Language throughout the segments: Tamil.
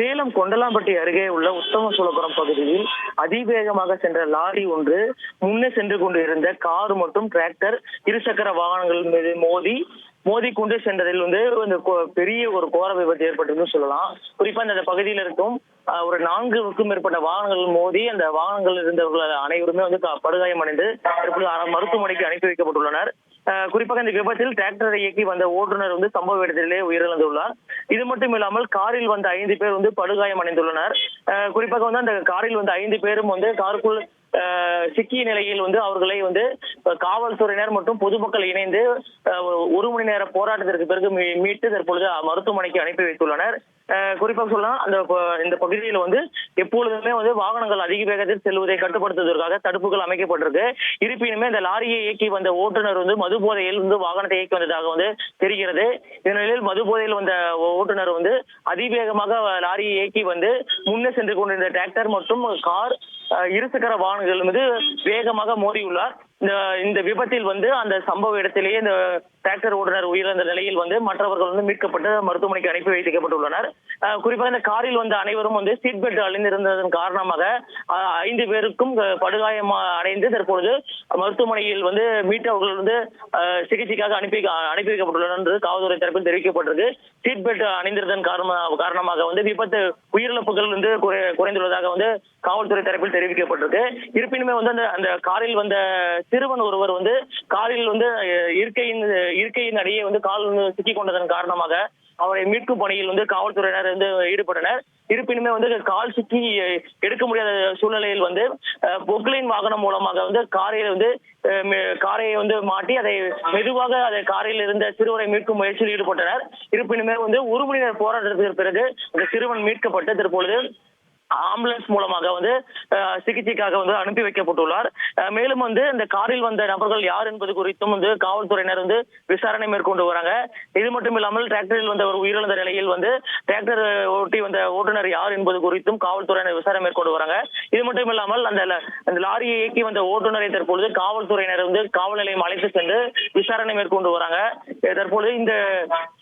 சேலம் கொண்டலாம்பட்டி அருகே உள்ள உத்தமசோழபுரம் பகுதியில் அதிவேகமாக சென்ற லாரி ஒன்று முன்னே சென்று கொண்டு இருந்த கார் மற்றும் டிராக்டர் இருசக்கர வாகனங்கள் மீது மோதிக்கொண்டு சென்றதில் இந்த பெரிய ஒரு கோர விபத்து ஏற்பட்டதுன்னு சொல்லலாம். குறிப்பா இந்த பகுதியில் இருக்கும் ஒரு 4க்கும் மேற்பட்ட வாகனங்கள் மோதி அந்த வாகனங்கள் இருந்தவர்கள் அனைவருமே படுகாயம் அடைந்து மருத்துவமனைக்கு அனுப்பி வைக்கப்பட்டுள்ளனர். குறிப்பாக இந்த விபத்தில் டிராக்டரை இயக்கி வந்த ஓட்டுநர் சம்பவ இடத்திலே உயிரிழந்துள்ளார். இது மட்டும் இல்லாமல் காரில் வந்த 5 பேர் படுகாயம் அடைந்துள்ளனர். குறிப்பாக அந்த காரில் வந்த 5 பேரும் காருக்குள் சிக்கிய நிலையில் அவர்களை காவல்துறையினர் மற்றும் பொதுமக்கள் இணைந்து 1 மணி நேர போராட்டத்திற்கு பிறகு மீட்டு தற்பொழுது மருத்துவமனைக்கு அனுப்பி வைத்துள்ளனர். குறிப்பாக சொல்லலாம், இந்த பகுதியில் எப்பொழுதுமே வாகனங்கள் அதிக வேகத்தில் செல்வதை கட்டுப்படுத்துவதற்காக தடுப்புகள் அமைக்கப்பட்டிருக்கு. இருப்பினுமே இந்த லாரியை இயக்கி வந்த ஓட்டுநர் மது போதையில் வாகனத்தை இயக்கி வந்ததாக தெரிகிறது. இதனில் மது போதையில் வந்த ஓட்டுநர் அதிவேகமாக லாரியை இயக்கி முன்னே சென்று கொண்டிருந்த டிராக்டர் மற்றும் கார் இருசக்கர வாகனங்கள் மீது வேகமாக மோதியுள்ளார். இந்த விபத்தில் அந்த சம்பவ இடத்திலேயே இந்த டிராக்டர் ஓட்டுநர் உயிரிழந்த நிலையில் மற்றவர்கள் மீட்கப்பட்டு மருத்துவமனைக்கு அனுப்பி வைக்கப்பட்டுள்ளனர். குறிப்பாக இந்த காரில் வந்த அனைவரும் சீட் பெல்ட் அணிந்திருந்ததன் காரணமாக 5 பேருக்கும் படுகாயம் அடைந்து தற்பொழுது மருத்துவமனையில் மீட்டவர்கள் சிகிச்சைக்காக அனுப்பி வைக்கப்பட்டுள்ளனர் என்று காவல்துறை தரப்பில் தெரிவிக்கப்பட்டிருக்கு. சீட் பெல்ட் அணிந்திருந்ததன் காரணமாக விபத்து உயிரிழப்புகள் குறைந்துள்ளதாக காவல்துறை தரப்பில் தெரிவிக்கப்பட்டிருக்கு. இருப்பினுமே அந்த காரில் வந்த சிறுவன் ஒருவர் காரில் இருக்கையின் அடியே கால் சிக்கிக் கொண்டதன் காரணமாக அவரை மீட்கும் பணியில் காவல்துறையினர் ஈடுபட்டனர். இருப்பினுமே கால் சிக்கி எடுக்க முடியாத சூழ்நிலையில் பொக்லைன் வாகனம் மூலமாக காரை மாட்டி அதை மெதுவாக அதை காரில் இருந்த சிறுவரை மீட்கும் முயற்சியில் ஈடுபட்டனர். இருப்பினுமே 1 மணி நேர போராட்டத்திற்கு பிறகு அந்த சிறுவன் மீட்கப்பட்டு தற்பொழுது ஆம்புலன்ஸ் மூலமாக சிகிச்சைக்காக அனுப்பி வைக்கப்பட்டுள்ளார். மேலும் இந்த காரில் வந்த நபர்கள் யார் என்பது குறித்தும் காவல்துறையினர் விசாரணை மேற்கொண்டு வராங்க. இது மட்டும் இல்லாமல் டிராக்டரில் வந்தவர் உயிரிழந்த நிலையில் டிராக்டர் ஓட்டி வந்த ஓட்டுநர் யார் என்பது குறித்தும் காவல்துறையினர் விசாரணை மேற்கொண்டு வராங்க. இது மட்டும் இல்லாமல் அந்த லாரியை இயக்கி வந்த ஓட்டுநரை தற்பொழுது காவல்துறையினர் காவல் நிலையம் அழைத்து சென்று விசாரணை மேற்கொண்டு வராங்க. தற்பொழுது இந்த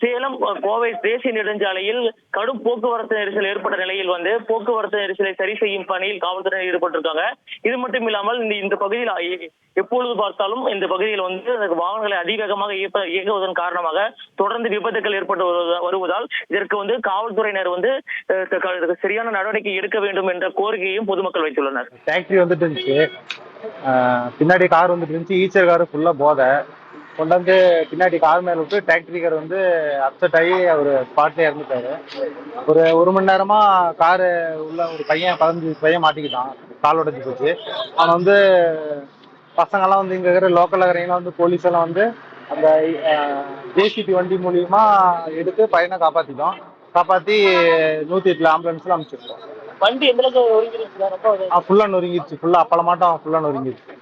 சேலம் கோவை தேசிய நெடுஞ்சாலையில் கடும் போக்குவரத்து நெரிசல் ஏற்பட்ட நிலையில் போக்குவரத்து நெரிசலை சரி செய்யும் பணியில் காவல்துறையினர் ஈடுபட்டிருக்காங்க. இது மட்டும் இல்லாமல் இந்த பகுதியில் எப்பொழுது பார்த்தாலும் இந்த பகுதியில் வாகனங்களை அதிவேகமாக இயக்குவதன் காரணமாக தொடர்ந்து விபத்துகள் ஏற்பட்டு வருவதால் இதற்கு காவல்துறையினர் சரியான நடவடிக்கை எடுக்க வேண்டும் என்ற கோரிக்கையும் பொதுமக்கள் வைத்துள்ளனர். டாக்ஸி இருந்துச்சு, பின்னாடி கார் இருந்துச்சு, ஈச்சர் கார் ஃபுல்லா போதை கொண்டாந்து பின்னாடி கார் மேல விட்டு டாக்ஸிக்கார் அப்செட் ஆகி அவர் ஸ்பாட்ல இறந்துட்டாரு. ஒரு 1 மணி நேரமா காரு உள்ள ஒரு பையன் 15 பையன் மாட்டிக்கிட்டான், கால் உடைஞ்சு போச்சு. அவன் பசங்கெல்லாம் இங்க இருக்கிற லோக்கல் இருக்கிறவங்களாம் போலீஸ் எல்லாம் அந்த ஜேசிபி வண்டி மூலியமா எடுத்து பையனை காப்பாத்தி 108 ஆம்புலன்ஸ்ல அனுப்பிச்சிருக்கோம். வண்டி எந்த அளவுக்கு ஃபுல்லா நொறுங்கிருச்சு, ஃபுல்லா அப்பளமாட்டம் ஃபுல்லா நொறுங்கிருச்சு.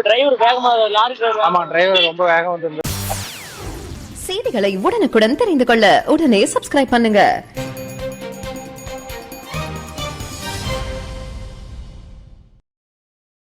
டிரைவர் வேகமா லாரி டிரைவர் ஆமா, டிரைவர் ரொம்ப வேகம் வந்திருந்தது. செய்திகளை உடனுக்குடன் தெரிந்து கொள்ள உடனே சப்ஸ்கிரைப் பண்ணுங்க.